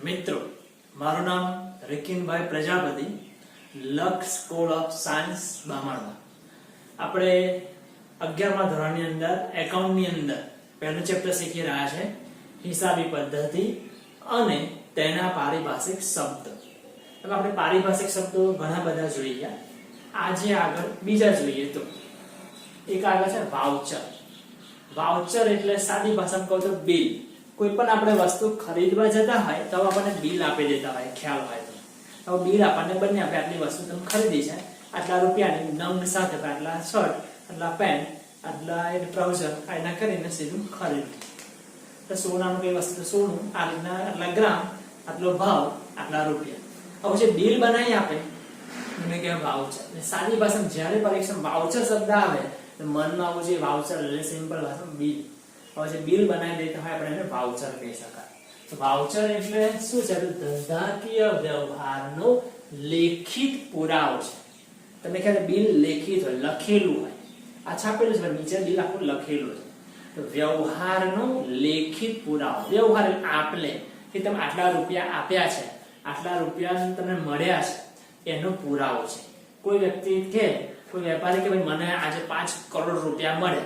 મિત્રો, મારું નામ રિકિનભાઈ પ્રજાપતિ, લક્ષ સ્કૂલ ઓફ સાયન્સ બામણમાં. આપણે 11મા ધોરણની અંદર એકાઉન્ટની અંદર પહેલું ચેપ્ટર શીખી રહ્યા છે હિસાબી પદ્ધતિ અને તેના પારિભાષિક શબ્દ. હવે આપણે પારિભાષિક શબ્દો ઘણા બધા જોઈ ગયા. આજે આગળ બીજા જોઈએ તો એક આગળ છે વાઉચર. વાઉચર એટલે સાદી ભાષામાં કહું તો બિલ. કોઈ પણ આપણે વસ્તુ ખરીદવા જતા હોય તો આપણને બિલ આપી દેતા હોય, ખ્યાલ હોય તો. હવે બિલ આપણને બંને આપે, આટલી વસ્તુ તમે ખરીદી છે, આટલા રૂપિયાની નંગ સાથે આટલા શર્ટ, આટલા પેન્ટ, આટલા ટ્રાઉઝર, એના કરીને સીધું ખરીદ. તો સોનાનું કઈ વસ્તુ, સોનું આ રીતના આટલા ગ્રામ, આટલો ભાવ, આટલા રૂપિયા. હવે જે બિલ બનાવી આપે એને કહેવાય વાઉચર. સાદી ભાષામાં જ્યારે પરીક્ષામાં વાઉચર શબ્દ આવે તો મનમાં આવું છે વાઉચર એટલે સિમ્પલ ભાષામાં બિલ. હવે જે બિલ બનાવી દેતા હોય આપણે એને વાઉચર કહી શકાય. તો વાઉચર એટલે શું છે? ધંધાકીય વ્યવહારનો લેખિત પુરાવો છે. તમને ખ્યાલ બિલ લેખિત હોય, લખેલું હોય, આ છાપેલું છે, નીચે બિલ આખું લખેલું છે. તો વ્યવહારનો લેખિત પુરાવો. વ્યવહાર એટલે આપલે કે તમે આટલા રૂપિયા આપ્યા છે, આટલા રૂપિયા તમને મળ્યા છે, એનો પુરાવો છે. કોઈ વ્યક્તિ કે કોઈ વેપારી કે ભાઈ મને આજે 5 કરોડ રૂપિયા મળે,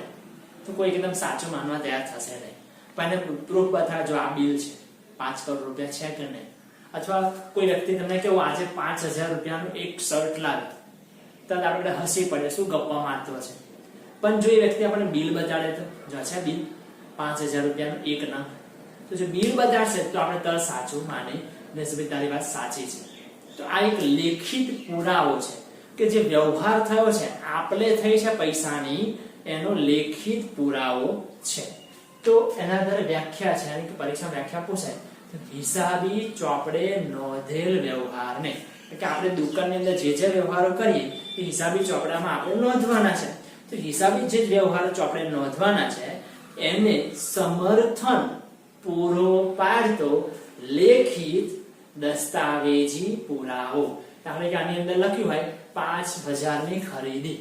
તો કોઈ એકદમ સાચું માનવા તૈયાર થશે નહીં. પણ એને પ્રૂફ બતાવે, જો આ બિલ છે, 5 કરોડ રૂપિયા છે કે નહીં. અથવા કોઈ વ્યક્તિ તમને કેવું આજે 5000 રૂપિયાનું એક શર્ટ લાવે, તો આપણે હસી પડે, શું ગપ્પા મારતો છે. પણ જો એ વ્યક્તિ આપણને બિલ બતાડે તો જો છે બિલ 5000 રૂપિયાનું એક નંગ, તો જો બિલ બતાડશે તો આપણે તરત સાચું માની લેશું, તારી વાત સાચી છે. તો આ એક લેખિત પુરાવો છે કે જે વ્યવહાર થયો છે, આપલે થઈ છે પૈસાની, એનો લેખિત પુરાવો છે. તો એના આધારે વ્યાખ્યા છે, yani કે પરીક્ષામાં વ્યાખ્યા પૂછાય તો હિસાબી ચોપડે નોંધેલ વ્યવહારને, કે આપણે દુકાનની અંદર જે વ્યવહારો કરીએ એ હિસાબી ચોપડામાં આપણે નોંધવાના છે. તો હિસાબી જે વ્યવહારો ચોપડે નોંધવાના છે એને સમર્થન પૂરો પાડતો લેખિત દસ્તાવેજી પુરાવો. આપણે કે આની અંદર લખ્યું હોય 5000 ની ખરીદી,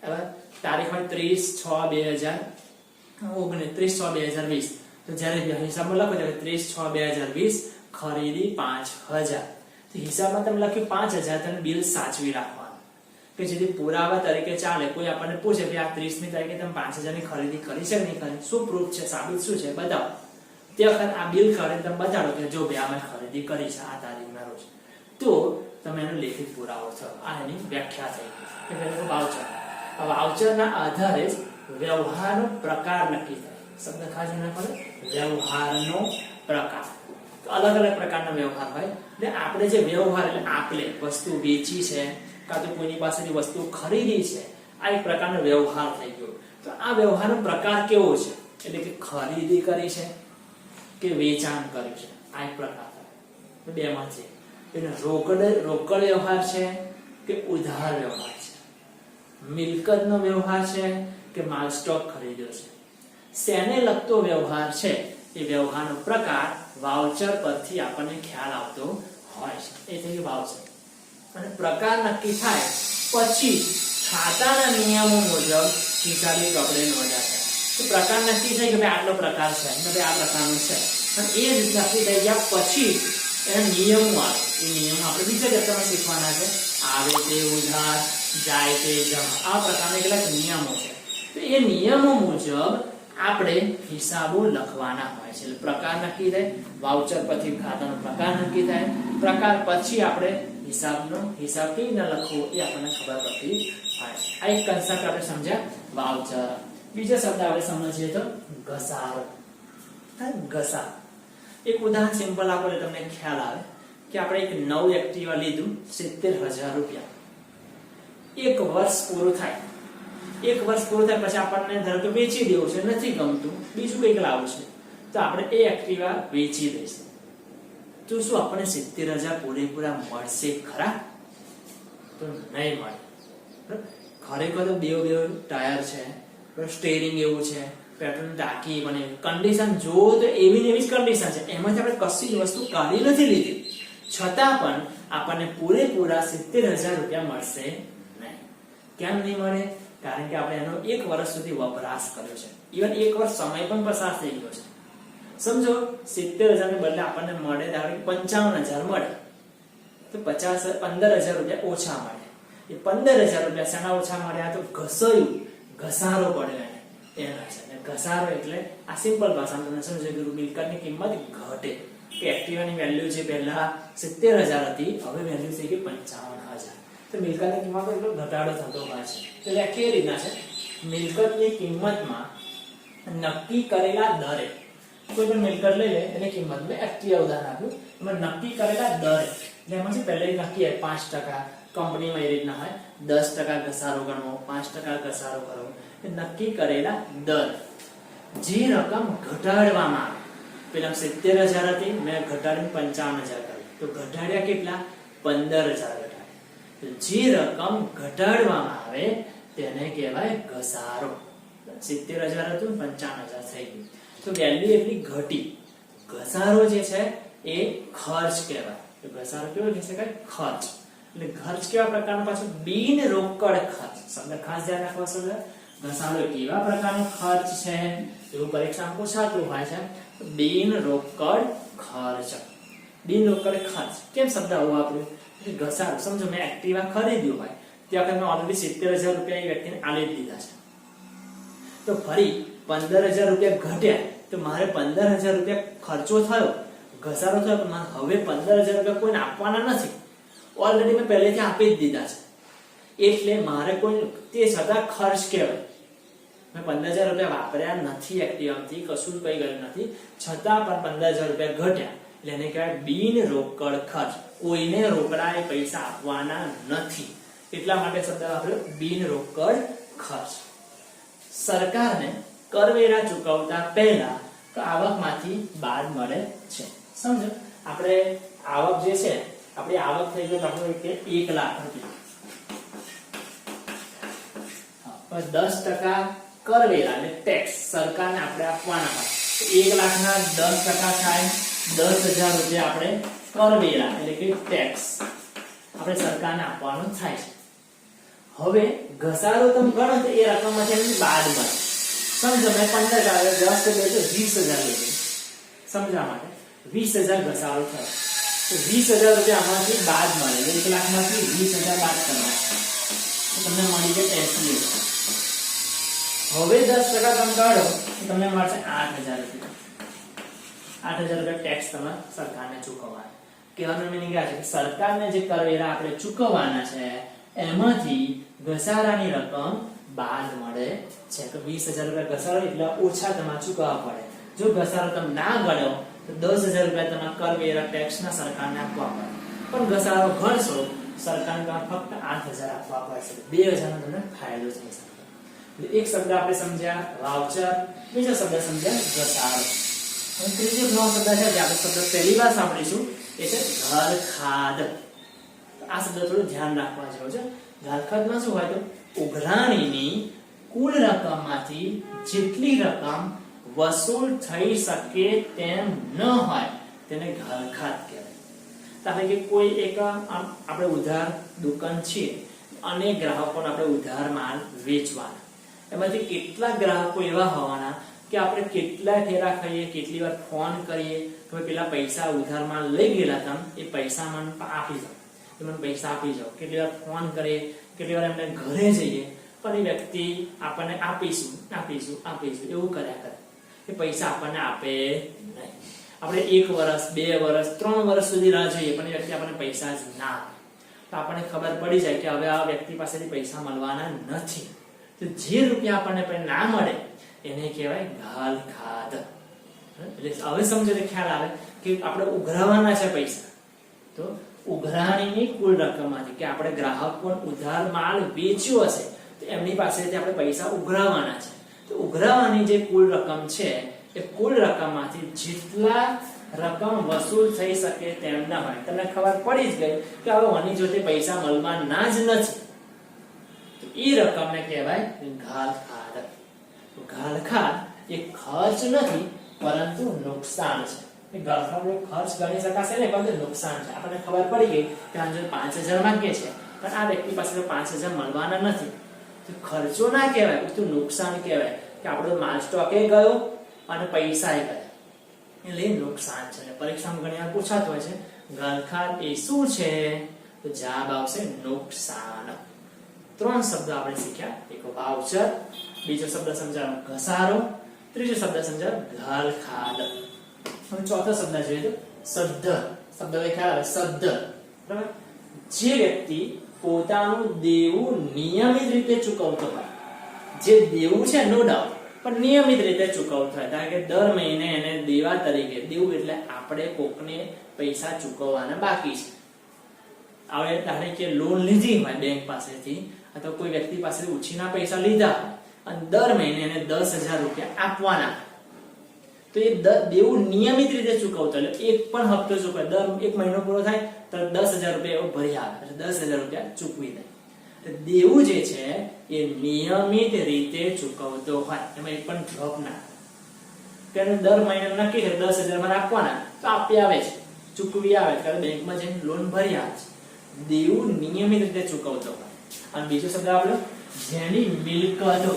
હવે તારીખ હોય 30/6/2019, તો જ્યારે હિસાબમાં લખો ત્યારે 30/6/2020 ખરીદી 5000. તો હિસાબમાં તમે લખ્યું 5000, તમે બિલ સાચવી રાખવાનું કે જેથી પુરાવા તરીકે ચાલે. કોઈ આપણને પૂછે કે આ 30મી તારીખે તમે 5000 ની ખરીદી કરી છે કે નહીં કરી, શું પ્રૂફ છે, સાબિત શું છે, બતાવો. તે વખત આ બિલ કરે તમે બતાડો કે જો ભાઈ અમે ખરીદી કરી છે આ તારીખના રોજ, તો તમે એનો લેખિત પુરાવો થયો. આ એની વ્યાખ્યા થઈ કે વાઉચર. આ વાઉચરના આધારે જ વ્યવહારનો પ્રકાર નક્કી થાય. શબ્દ ખાસ ના પડે, વ્યવહારનો પ્રકાર. તો અલગ અલગ પ્રકારના વ્યવહાર હોય. એટલે આપણે જે વ્યવહાર એટલે આપલે વસ્તુ વેચી છે કાં તો કોઈની પાસેથી વસ્તુ ખરીદી છે, આ એક પ્રકારનો વ્યવહાર થઈ ગયો. તો આ વ્યવહારનો પ્રકાર કેવો છે? એટલે કે ખરીદી કરી છે કે વેચાણ કર્યું છે, આ એક પ્રકાર થાય. બેમાં છે એટલે રોકડ વ્યવહાર છે કે ઉધાર વ્યવહાર છે, મિલકતનો વ્યવહાર છે કે માલ સ્ટોક ખરીદ્યો છે. શેને લગતો વ્યવહાર છે એ વ્યવહારનો પ્રકાર વાઉચર પરથી આપણને ખ્યાલ આવતો હોય છે. એ થઈ વાઉચર. અને પ્રકાર નક્કી થાય પછી ખાતાના નિયમો મુજબ હિસાબી ચોપડે નોંધાશે. તો પ્રકાર નક્કી થઈ કે ભાઈ આટલો પ્રકાર છે, ભાઈ આ પ્રકારનો છે, અને એ રીતે નક્કી થઈ ગયા પછી એના નિયમો આવે. એ નિયમો આપણે બીજા ચેપ્ટરમાં શીખવાના છે. આવે તે ઉધાર, જાય તે જમા, આ પ્રકારના કેટલાક નિયમો છે. તો એ નિયમો મુજબ આપણે હિસાબો લખવાના હોય છે. એટલે પ્રકાર નક્કી થાય, વાઉચર પછી ખાતાનો પ્રકાર નક્કી થાય, પ્રકાર પછી આપણે હિસાબ કેવી રીતે લખવો એ આપણને ખબર પડતી હોય છે. આ એક કન્સેપ્ટ આપણે સમજ્યા વાઉચર. બીજો શબ્દ આપણે સમજીએ તો ઘસારો. ઘસારો એક ઉદાહરણ સિમ્પલ આપો એટલે તમને ખ્યાલ આવે કે આપણે એક નવું એક્ટિવા લીધું 70000 રૂપિયા. એક વર્ષ પૂરું થાય પછી આપણને ધારો કે વેચી દેવું છે, નથી ગમતું, બીજું કંઈક લાવવું છે, તો આપણે એ એક્ટિવા વેચી દઈશું. તો શું આપણને 70000 પૂરેપૂરા મળશે ખરા? તો નહીં મળે. ખરેખર તો બે ટાયર છે, સ્ટેરિંગ એવું છે, પેટ્રોલ ટાંકી, મને કન્ડિશન જો તો એવી ને એવી જ કન્ડિશન છે, એમાંથી આપણે કશી જ વસ્તુ કાઢી નથી લીધી, છતાં પણ આપણને પૂરેપૂરા 70000 રૂપિયા મળશે નહીં. કેમ નહીં મળે? કારણ કે આપણે એનો 1 વર્ષ સુધી વપરાશ કર્યો છે. ઇવન 1 વર્ષ સમય પણ પસાર થઈ ગયો છે. સમજો 70,000 ને બદલે આપણને મળે ધારો કે 55,000 મળે, તો 15,000 રૂપિયા ઓછા મળે. એ 15,000 રૂપિયા શાના ઓછા મળ્યા? તો ઘસારો પડ્યો એના છે. ઘસારો એટલે આ સિમ્પલ ભાષામાં તમને સમજો કે મિલકતની કિંમત ઘટે. કે એક્ટિવાની વેલ્યુ જે પહેલા 70,000 હતી, હવે વેલ્યુ થઈ ગઈ 55,000. તો મિલકતની કિંમતમાં એટલો ઘટાડો થતો હોય છે. તો એ કેવી રીતના છે? મિલકતની કિંમતમાં નક્કી કરેલા દરે, કોઈ પણ મિલકત લઈ લે એની કિંમત, મેં એક્ટિવા ઉદાહરણ આપ્યું, એમાં નક્કી કરેલા દરે, જેમાં છે પહેલા નક્કી હોય 5%, કંપનીમાં એ રીતના હોય 10% ઘસારો ગણવો, 5% ઘસારો કરવો. નક્કી કરેલા દર જે રકમ ઘટાડવામાં આવે, પેલા 70,000 હતી, મેં ઘટાડીને 55,000 કરી, તો ઘટાડ્યા કેટલા? 15,000 ઘટાડ્યા. તો જે રકમ ઘટાડવામાં આવે તેને કહેવાય ઘસારો. 70,000 હતું, 55,000 થઈ ગયું, તો વેલ્યુ એટલી ઘટી. ઘસારો જે છે એ ખર્ચ કહેવાય. તો ઘસારો કેવો કહી શકાય? ખર્ચ. એટલે ખર્ચ કેવા પ્રકારનો? પાછો બિન રોકડ ખર્ચ. શબ્દ ખાસ ધ્યાન રાખવા છે. ઘસારો કેવા પ્રકારનો ખર્ચ છે એવું પરીક્ષામાં પૂછાતું હોય છે. બિન રોકડ ખર્ચ. બિન રોકડ ખર્ચ કેમ શબ્દ આવો વાપર્યો? ઘસારો સમજો મેં એક્ટિવા ખરીદ્યું હોય, ત્યાં મેં ઓલરેડી 70,000 રૂપિયા એ વ્યક્તિને આલી દીધા છે, તો ફરી 15,000 રૂપિયા ઘટ્યા, તો મારે 15,000 રૂપિયા ખર્ચો થયો, ઘસારો થયો, પણ મારે હવે 15,000 રૂપિયા કોઈને આપવાના નથી, ઓલરેડી મેં પહેલેથી આપી જ દીધા છે. એટલે મારે કોઈ તે છતાં ખર્ચ કહેવાય. મેં 15,000 રૂપિયા વાપર્યા નથી, એક્ટિવાથી કશું કઈ ગયું નથી, છતાં પણ 15,000 રૂપિયા ઘટ્યા, એટલે એને કહેવાય બિન રોકડ ખર્ચ. કોઈને રોકડા એ પૈસા આપવાના નથી, એટલા માટે શબ્દ વાપર્યો બિન રોકડ ખર્ચ. સરકારને કરવેરા ચૂકવતા પહેલા આવકમાંથી બાદ મળે છે. સમજો આપણે આવક જે છે, આપણી આવક થઈ ગઈ આપણે 1 લાખ રૂપિયા, 10% કરવેરા એટલે ટેક્સ સરકારને આપણે આપવાના હોય, 1 લાખના 10% થાય 10,000 રૂપિયા આપણે કરવેરા એટલે કે ટેક્સ આપણે સરકારને આપવાનું થાય છે. હવે ઘસારો તમે ગણો તો એ રકમમાંથી બાદ મળે. સમજો મેં 15,000 10 તો 20,000 લીધું, સમજવા માટે 20,000 ઘસારો થયો, તો 20,000 રૂપિયા આમાંથી બાદ મળે. 1 લાખમાંથી 20,000 બાદ કરવા, તમને મળી જાય 80,000. હવે 10% તમે કાઢો તો તમને મળશે 8,000 રૂપિયા. 8,000 રૂપિયા ટેક્સ તમે સરકારને ચૂકવવાના. કહેવાનો મીનિંગ આ છે કે સરકારને જે કરવેરા આપણે ચૂકવવાના છે એમાંથી ઘસારાની રકમ બાદ મળે છે. તો 20,000 રૂપિયા ઘસારો એટલે ઓછા તમારે ચૂકવવા પડે. જો ઘસારો તમે ના ગણ્યો તો 10,000 રૂપિયા તમારે કરવેરા ટેક્સના સરકારને આપવા પડે, પણ ઘસારો ગણશો સરકારને તમારે ફક્ત 8,000 આપવા પડશે. 2,000 નો તમને ફાયદો થઈ શકે. એક શબ્દ આપણે સમજ્યા વાઉચર, બીજો શબ્દ સમજ્યા ઘસારો. અને ત્રીજો નવો શબ્દ છે જે આપણે શબ્દ પહેલી વાર સાંભળીશું એ છે ઘરખાદ. આ શબ્દ થોડું ધ્યાન રાખવા જેવો છે. ઘરખાદમાં શું હોય? તો ઉઘરાણીની કુલ રકમમાંથી જેટલી રકમ વસૂલ થઈ શકે તેમ ન હોય તેને ઘરખાદ કહેવાય. એટલે કે કોઈ એક આપણે ઉધાર દુકાન છે અને ગ્રાહકોને આપણે ઉધાર માલ વેચવાના, એમાંથી કેટલા ગ્રાહકો એવા હોવાના કે આપણે કેટલા ફેરા ખાઈએ, કેટલી વાર ફોન કરીએ કે પેલા પૈસા ઉધાર માલ લઈ ગયેલા તમે એ પૈસા મને આપી જાઓ, મને પૈસા આપી જાઓ. કેટલી વાર ફોન કરીએ, કેટલી વાર એમને ઘરે જઈએ, પણ એ વ્યક્તિ આપણને આપીશું આપીશું આપીશું એવું કર્યા કરે, એ પૈસા આપણને આપે નહીં. આપણે 1 વર્ષ 2 વર્ષ 3 વર્ષ સુધી રાહ જોઈએ પણ એ વ્યક્તિ આપણને પૈસા જ ના આપે, તો આપણને ખબર પડી જાય કે હવે આ વ્યક્તિ પાસેથી પૈસા મળવાના નથી. તો જે રૂપિયા આપણને ના મળે એને કહેવાય ઘરખાદ. એટલે હવે સમજો તો ખ્યાલ આવે કે આપણે ઉઘરાવાના છે પૈસા, તો ઉઘરાણીની કુલ રકમમાંથી કે આપણે ગ્રાહકોને ઉધાર માલ વેચ્યો હશે તો એમની પાસેથી આપણે પૈસા ઉઘરાવાના છે, તો ઉઘરાવાની જે કુલ રકમ છે એ કુલ રકમમાંથી જેટલા રકમ વસૂલ થઈ શકે તેમ ના હોય. તમને ખબર પડી જ ગઈ કે હવે આની જોડે પૈસા મળવાના જ નથી, તો એ રકમને કહેવાય ઘરખાદ. ઘરખાદ એ ખર્ચ નથી પરંતુ નુકસાન છે. ઘરખાદનો ખર્ચ ગણી શકાશે ને, પરંતુ નુકસાન છે. આપણને ખબર પડી ગઈ કે આ જો 5,000 માંગે છે પણ આ વ્યક્તિ પાસે 5,000 મળવાના નથી, તો ખર્ચો ના કહેવાય, તો નુકસાન કહેવાય કે આપણો માલ સ્ટોકે ગયો અને પૈસા ગયા. એટલે નુકસાન છે. પરીક્ષામાં ઘણી વાર પૂછાતું હોય છે ગલખાન એ શું છે? તો જવાબ આવશે નુકસાન. 3 શબ્દ આપણે શીખ્યા. એક વાઉચર, બીજો શબ્દ સમજાવો ઘસારો, ત્રીજો શબ્દ સમજાવો ગલખાન. હવે ચોથો શબ્દ જોઈએ તો સદ્ધર. શબ્દ ખ્યાલ આવે સદ્ધર, બરાબર? જે વ્યક્તિ પોતાનું દેવું નિયમિત રીતે ચૂકવતો હોય, જે દેવું છે નો ડાઉટ, પણ નિયમિત રીતે ચૂકવતો હોય, કારણ કે દર મહિને એને દેવા તરીકે, દેવું એટલે આપણે કોકને પૈસા ચૂકવવાના બાકી છે. હવે ધારે કે લોન લીધી હોય બેંક પાસેથી અથવા કોઈ વ્યક્તિ પાસેથી ઉછીના પૈસા લીધા અને દર મહિને એને 10,000 રૂપિયા આપવાના, તો એ દેવું નિયમિત રીતે ચૂકવતો, એટલે એક પણ હપ્તો ચૂકવે, દર એક મહિનો પૂરો થાય તો 10,000 રૂપિયા એવો ભરી આવે, એટલે 10,000 રૂપિયા ચૂકવી દે. દેવું જે છે એ નિયમિત રીતે ચૂકવતો હોય, એમાં એક પણ ડ્રોપ ના, કે દર મહિને નક્કી છે 10,000 મને આપવાના, તો આપી આવે છે, ચૂકવી આવે, કારણ બેંકમાં જઈને લોન ભરી આવે છે. દેવું નિયમિત રીતે ચૂકવતો હોય. અને બીજો શબ્દ આપણો જેની મિલકતો,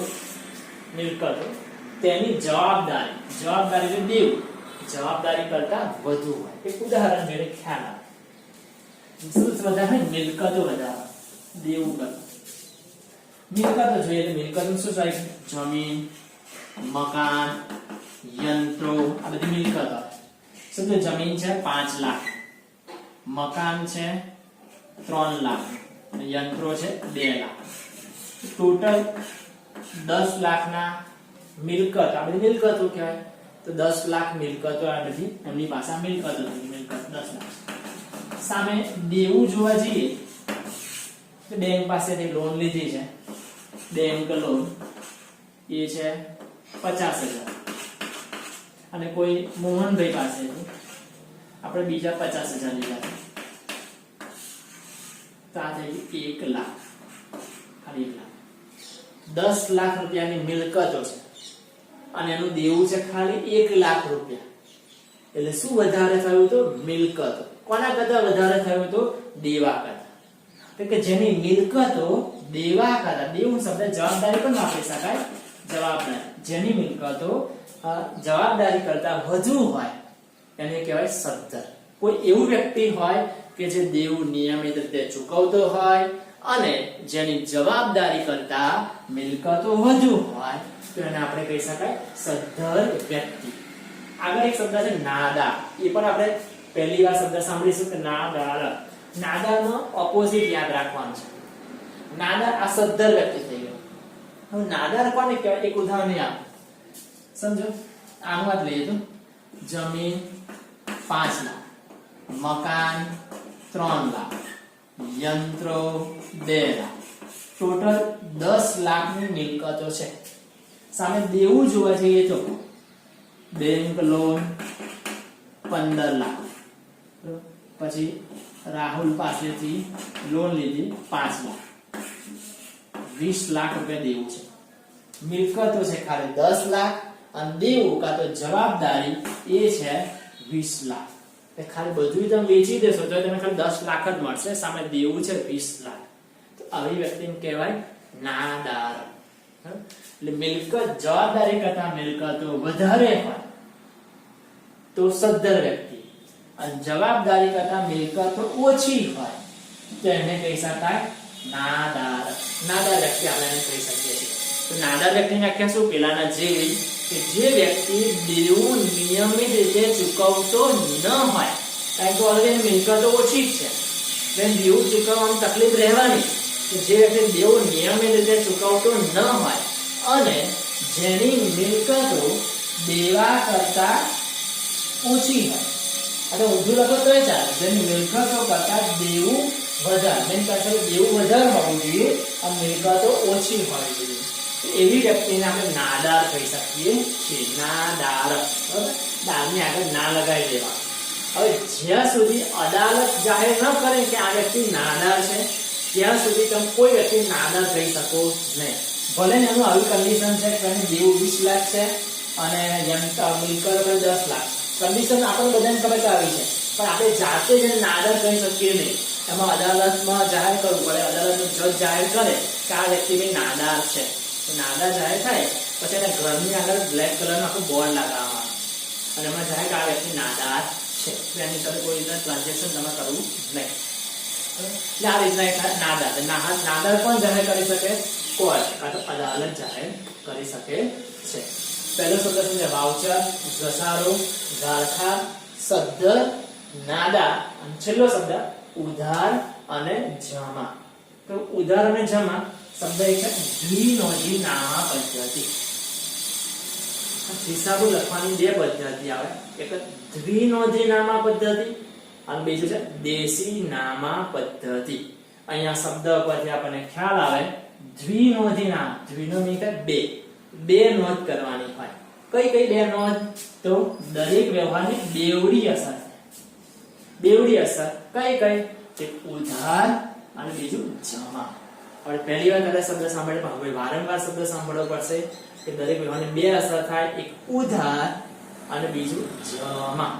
તેની જવાબદારી, એટલે દેવું જવાબદારી કરતા વધુ હોય. એક ઉદાહરણ જોઈને ખ્યાલ આવે. શું વધારે મિલકતો વધારે, દેવું કરતા મિલકતો જોઈએ તો મિલકતો શું થાય? જમીન, મકાન, યંત્રો, આ બધી મિલકતો. શું તો જમીન છે 5 લાખ, મકાન છે 3 લાખ, યંત્રો છે 2 લાખ, ટોટલ 10 લાખના મિલકત. આ બધી મિલકતો કહેવાય. તો 10 લાખ મિલકતો આ બધી એમની પાસે મિલકતો થઈ. મિલકત 10 લાખ. સામે દેવું જોવા જઈએ તો બેંક પાસેથી લોન લીધી છે, બેંક લોન એ છે 50,000, અને કોઈ મોહનભાઈ પાસેથી આપણે બીજા 50,000 લીધા છે, તો આ થઈ 1 લાખ. ખાલી 1 લાખ. 10 લાખ રૂપિયાની મિલકતો છે અને એનું દેવું છે ખાલી 1 લાખ રૂપિયા. એટલે શું વધારે થયું? તો મિલકતો. કોના કરતા વધારે થયું? તો દેવા કરતા. કે જેની મિલકતો દેવા કરતા, દેવું શબ્દ જવાબદારી પણ વાપરી શકાય, જવાબદારી. જેની મિલકતો જવાબદારી કરતા વધુ હોય એને કહેવાય સદ્ધર. કોઈ એવું વ્યક્તિ હોય કે જે દેવું નિયમિત રીતે ચૂકવતો હોય અને જેની જવાબદારી કરતા મિલકતો વધુ હોય, તો એને આપણે કહી શકાય સદ્ધર વ્યક્તિ. આગળ એક શબ્દ છે નાદાર. એ પણ આપણે પહેલી વાર શબ્દ સાંભળીશું કે નાદાર. નાદારનો ઓપોઝિટ યાદ રાખવાનું છે. નાદાર આ સદ્ધર વ્યક્તિ થઈ ગયો. હવે નાદાર કોને કહેવાય? એક ઉદાહરણ આપો, સમજો. આનું વાત લઈએ તો જમીન 5 લાખ, મકાન 3 લાખ, યંત્રો 2 લાખ, ટોટલ 10 લાખની મિલકતો છે. સામે દેવું જોવા જઈએ તો બેંક લોન 15 લાખ, પછી રાહુલ પાસેથી લોન લીધી 5 લાખ, 20 લાખ રૂપિયા દેવું છે. મિલકતો છે ખાલી 10 લાખ અને દેવું કાં તો જવાબદારી એ છે 20 લાખ. ખાલી બધું તમે વેચી દેશો તો તમને ખાલી 10 લાખ જ મળશે, સામે દેવું છે 20 લાખ. તો આવી વ્યક્તિને કહેવાય નાદાર. એટલે મિલકત જવાબદારી કરતા મિલકતો વધારે હોય તો સદ્ધર વ્યક્તિ, અને જવાબદારી કરતા મિલકતો ઓછી હોય તો એને કહી શકાય નાદાર. નાદાર વ્યક્તિ આપણે એને કહી શકીએ છીએ. તો નાદાર વ્યક્તિની વ્યાખ્યા શું? પેલાના જેવી, કે જે વ્યક્તિ દેવું નિયમિત રીતે ચૂકવતો ન હોય, કારણ કે ઓલરેડી મિલકતો ઓછી જ છે, એટલે દેવું ચૂકવવામાં તકલીફ રહેવાની. તો જે વ્યક્તિ દેવું નિયમિત રીતે ચૂકવતો ન હોય અને જેની મિલકતો દેવા કરતા ઓછી હોય, અથવા ઊંધું લખો તો એ ચાલે, જેની મિલકતો કરતા દેવું વધારે, મેન પાસે દેવું વધારે હોવું જોઈએ અને મિલકતો ઓછી હોવી જોઈએ, એવી વ્યક્તિને આપણે નાદાર કહી શકીએ છીએ. નાદાર. બરાબર? દારની આગળ ના લગાવી દેવા. હવે જ્યાં સુધી અદાલત જાહેર ન કરે કે આ વ્યક્તિ નાદાર છે, ત્યાં સુધી તમે કોઈ વ્યક્તિ નાદાર કહી શકો નહીં. ભલે ને એનું આવી કન્ડિશન છે કે એને દેવું 20 લાખ છે અને મિલકતો 10 લાખ. કન્ડિશન આપણને બધાને ખબર આવી છે, પણ આપણે જાતે જ નાદાર કહી શકીએ નહીં. એમાં અદાલતમાં જાહેર કરવું પડે. અદાલતનું જજ જાહેર કરે કે આ વ્યક્તિ ભાઈ નાદાર છે. નાદાર જાહેર થાય પછી એના ઘરની આગળ બ્લેક કલરનું આખું બોર્ડ લગાવવામાં આવે. અને એમાં જાહેર કે આ વ્યક્તિ નાદાર છે, તો એની સાથે કોઈ રીતના ટ્રાન્ઝેક્શન તમે કરવું નહીં. એટલે આ રીતના એક નાદાર નાદાર પણ જાહેર કરી શકે, કોર્ટ કાં તો અદાલત જાહેર કરી શકે છે. પહેલો શબ્દ સમજે વાઉચર, ઘસારો, ઝારખા, સદ્ધર, નાદાર, અને છેલ્લો શબ્દ ઉધાર અને જમા. તો ઉધાર અને જમા શબ્દ એક છે દ્વિનોંધી નામા પદ્ધતિ. હિસાબો લખવાની બે પદ્ધતિ આવે, એક દ્વિનોંધી નામા પદ્ધતિ અને બીજું છે દેશી નામા પદ્ધતિ. અહીંયા શબ્દ પરથી આપણને ખ્યાલ આવે દ્વિનોંધી નામ, દ્વિનોંધી એટલે બે નોંધ કરવાની હોય. કઈ કઈ બે નોંધ? તો દરેક વ્યવહારની બેવડી અસર. બેવડી અસર કઈ કઈ? કે ઉધાર અને બીજું જમા. આપણે પહેલી વાર કદાચ શબ્દ સાંભળ્યો પણ હવે વારંવાર શબ્દ સાંભળવો પડશે કે દરેક વ્યવહારની બે અસર થાય, એક ઉધાર અને બીજું જમા.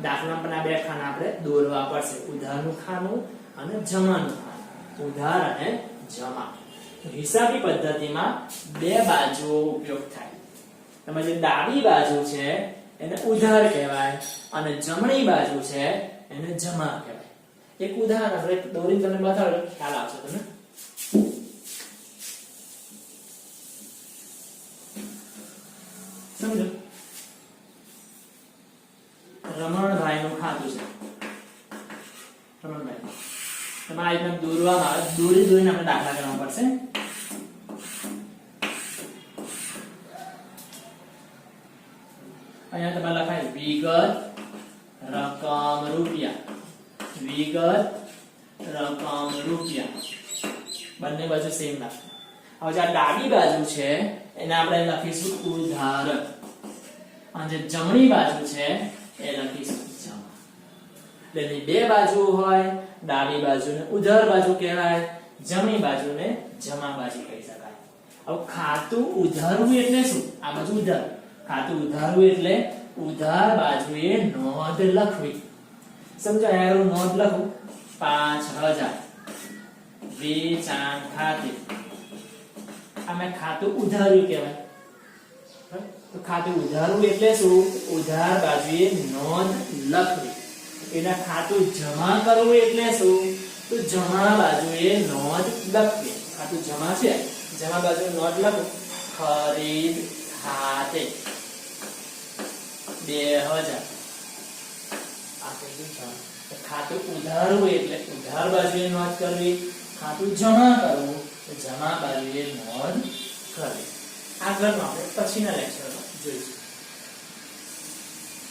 દાખલા પર આ બે ખાના આપણે દોરવા પડશે, ઉધારનું ખાનું અને જમાનું ખાનું. ઉધાર અને જમા. હિસાબી પદ્ધતિમાં બે બાજુઓ ઉપયોગ થાય. તમે જે ડાબી બાજુ છે એને ઉધાર કહેવાય અને જમણી બાજુ છે એને જમા કહેવાય. એક ઉદાહરણ આપણે દોરીને તમને બતાવ્યું, ખ્યાલ આવશે તમને. સમજો, રમણભાઈ નું ખાતું છે. રમણભાઈ તમારે આ રીતના દોરવામાં આવે, દોરીને આપણે દાખલા કરવા પડશે. અહીંયા તમારે લખાય વિગત રકમ રૂપિયા, વિગત રકમ રૂપિયા, બંને બાજુ સેમ રાખો. હવે જે ડાબી બાજુ છે એને આપણે લખીશું ઉધાર અને જે જમણી બાજુ છે એ લખીશું જમા. એટલે બે બાજુ હોય, ડાબી બાજુને ઉધાર બાજુ કહેવાય, જમણી બાજુને જમા બાજુ કહી શકાય. હવે ખાતું ઉધારવું એટલે શું? આ બાજુ ઉધાર, ખાતું ઉધારવું એટલે ઉધાર બાજુએ નોંધ લખવી. સમજો અહીંયા નોંધ લખું 5000 વેચાણ ખાતે, આમે ખાતું ઉધાર્યું કહેવાય. તો ખાતું ઉધારવું એટલે શું? ઉધાર બાજુએ નોંધ લખવી. એના ખાતું જમા કરવું એટલે શું? તો જમા બાજુએ નોંધ લખવી. ખાતું જમા છે, જમા બાજુએ નોંધ લખો, ખરીદ ખાતે 2000. આ કીધું છે. ખાતું ઉધારવું એટલે ઉધાર બાજુએ નોંધ કરવી, ખાતું જમા કરવું તો જમા બાજુએ નોંધ કરવી. આગળનું આપણે પછીના લેક્ચરમાં જોઈશું.